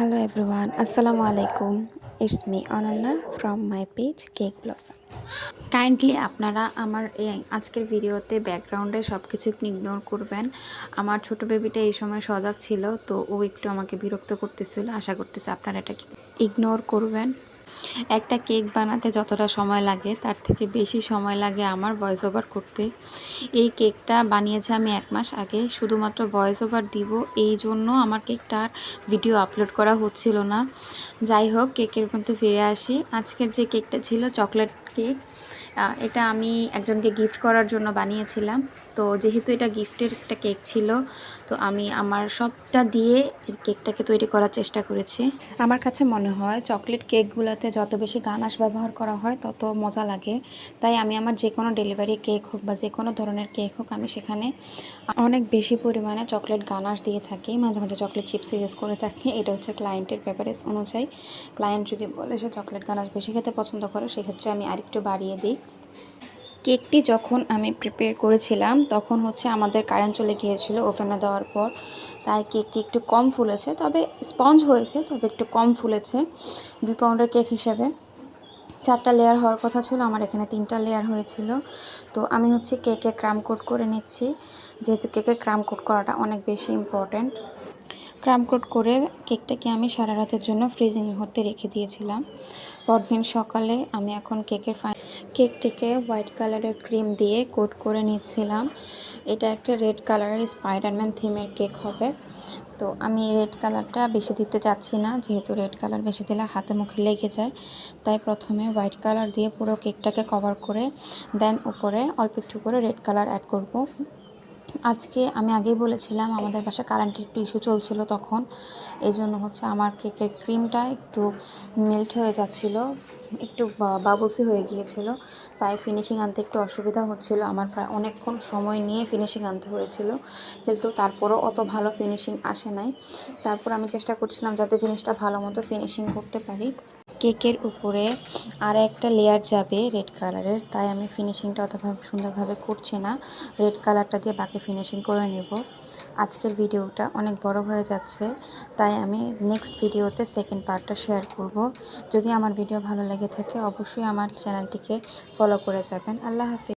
Hello everyone, Assalamu alaikum. It's me Ananna from my page Cake Blossom. Kindly আপনারা আমার এই আজকের ভিডিওতে ব্যাকগ্রাউন্ডে সব কিছু একটু ইগনোর করবেন। আমার ছোট বেবিটা এই সময় সজাগ ছিল, তো ও একটু আমাকে বিরক্ত করতেছিল। আশা করতেছি আপনারা এটাকে ইগনোর করবেন। একটা কেক বানাতে যতটা সময় লাগে তার থেকে বেশি সময় লাগে আমার ভয়েস ওভার করতে। এই কেকটা বানিয়েছি আমি 1 মাস আগে, শুধুমাত্র ভয়েস ওভার দিব এই জন্য আমার কেকটার ভিডিও আপলোড করা হচ্ছিল না। যাই হোক, কেকের মধ্যে ফিরে আসি। আজকের যে কেকটা ছিল চকলেট কেক, এটা আমি একজনকে গিফট করার জন্য বানিয়েছিলাম। তো যেহেতু এটা গিফটের একটা কেক ছিল, তো আমি আমার সবটা দিয়ে কেকটাকে তৈরি করার চেষ্টা করেছি। আমার কাছে মনে হয় চকলেট কেকগুলোতে যত বেশি গানাশ ব্যবহার করা হয় তত মজা লাগে। তাই আমি আমার যে কোনো ডেলিভারি কেক হোক বা যে কোনো ধরনের কেক হোক, আমি সেখানে অনেক বেশি পরিমাণে চকলেট গানাশ দিয়ে থাকি। মাঝে মাঝে চকলেট চিপসও ইউজ করে থাকি। এটা হচ্ছে ক্লায়েন্টের প্রেফারেন্স অনুযায়ী। ক্লায়েন্ট যদি বলে সে চকলেট গানাশ বেশি খেতে পছন্দ করে, সেক্ষেত্রে আমি আরেকটু বাড়িয়ে দিই। কেকটি যখন আমি প্রিপেয়ার করেছিলাম তখন হচ্ছে আমাদের কারেন্ট চলে গিয়েছিল ওভেনে দেওয়ার পর, তাই কেকটি একটু কম ফুলেছে, তবে স্পঞ্জ হয়েছে, তবে একটু কম ফুলেছে। 2 পাউন্ডের কেক হিসাবে 4টা লেয়ার হওয়ার কথা ছিল, আমার এখানে 3টা লেয়ার হয়েছিল। তো আমি হচ্ছে কেকে ক্রাম কোট করে নিচ্ছি, যেহেতু কেকে ক্রাম কোট করাটা অনেক বেশি ইম্পর্ট্যান্ট। ক্রাম কোট করে কেকটাকে আমি সারা রাতের জন্য ফ্রিজিং হতে রেখে দিয়েছিলাম। পরদিন সকালে আমি এখন কেকটিকে হোয়াইট কালারের ক্রিম দিয়ে কোট করে নিচ্ছিলাম। এটা একটা রেড কালারের স্পাইডারম্যান থিমের কেক হবে। তো আমি রেড কালারটা বেশি দিতে চাচ্ছি না, যেহেতু রেড কালার বেশি দিলে হাতে মুখে লেগে যায়। তাই প্রথমে হোয়াইট কালার দিয়ে পুরো কেকটাকে কভার করে দেন উপরে অল্প একটু করে রেড কালার অ্যাড করব। আজকে আমি আগেই বলেছিলাম আমাদের বাসায় কারেন্টের একটু ইস্যু চলছিল, তখন এই জন্য হচ্ছে আমার কেকের ক্রিমটা একটু মেল্ট হয়ে যাচ্ছিল, একটু বাবলসি হয়ে গিয়েছিল। তাই ফিনিশিং আনতে একটু অসুবিধা হচ্ছিল। আমার প্রায় অনেকক্ষণ সময় নিয়ে ফিনিশিং আনতে হয়েছিল, কিন্তু তারপরও অত ভালো ফিনিশিং আসে নাই। তারপর আমি চেষ্টা করছিলাম যাতে জিনিসটা ভালো মতো ফিনিশিং করতে পারি। কেকের উপরে আর একটা লেয়ার যাবে রেড কালারের, তাই আমি ফিনিশিংটা অতভাবে সুন্দরভাবে করছি না। রেড কালারটা দিয়ে বাকি ফিনিশিং করে নেব। আজকের ভিডিওটা অনেক বড় হয়ে যাচ্ছে, তাই আমি নেক্সট ভিডিওতে সেকেন্ড পার্টটা শেয়ার করব। যদি আমার ভিডিও ভালো লেগে থাকে অবশ্যই আমার চ্যানেলটিকে ফলো করে যাবেন। আল্লাহ হাফিজ।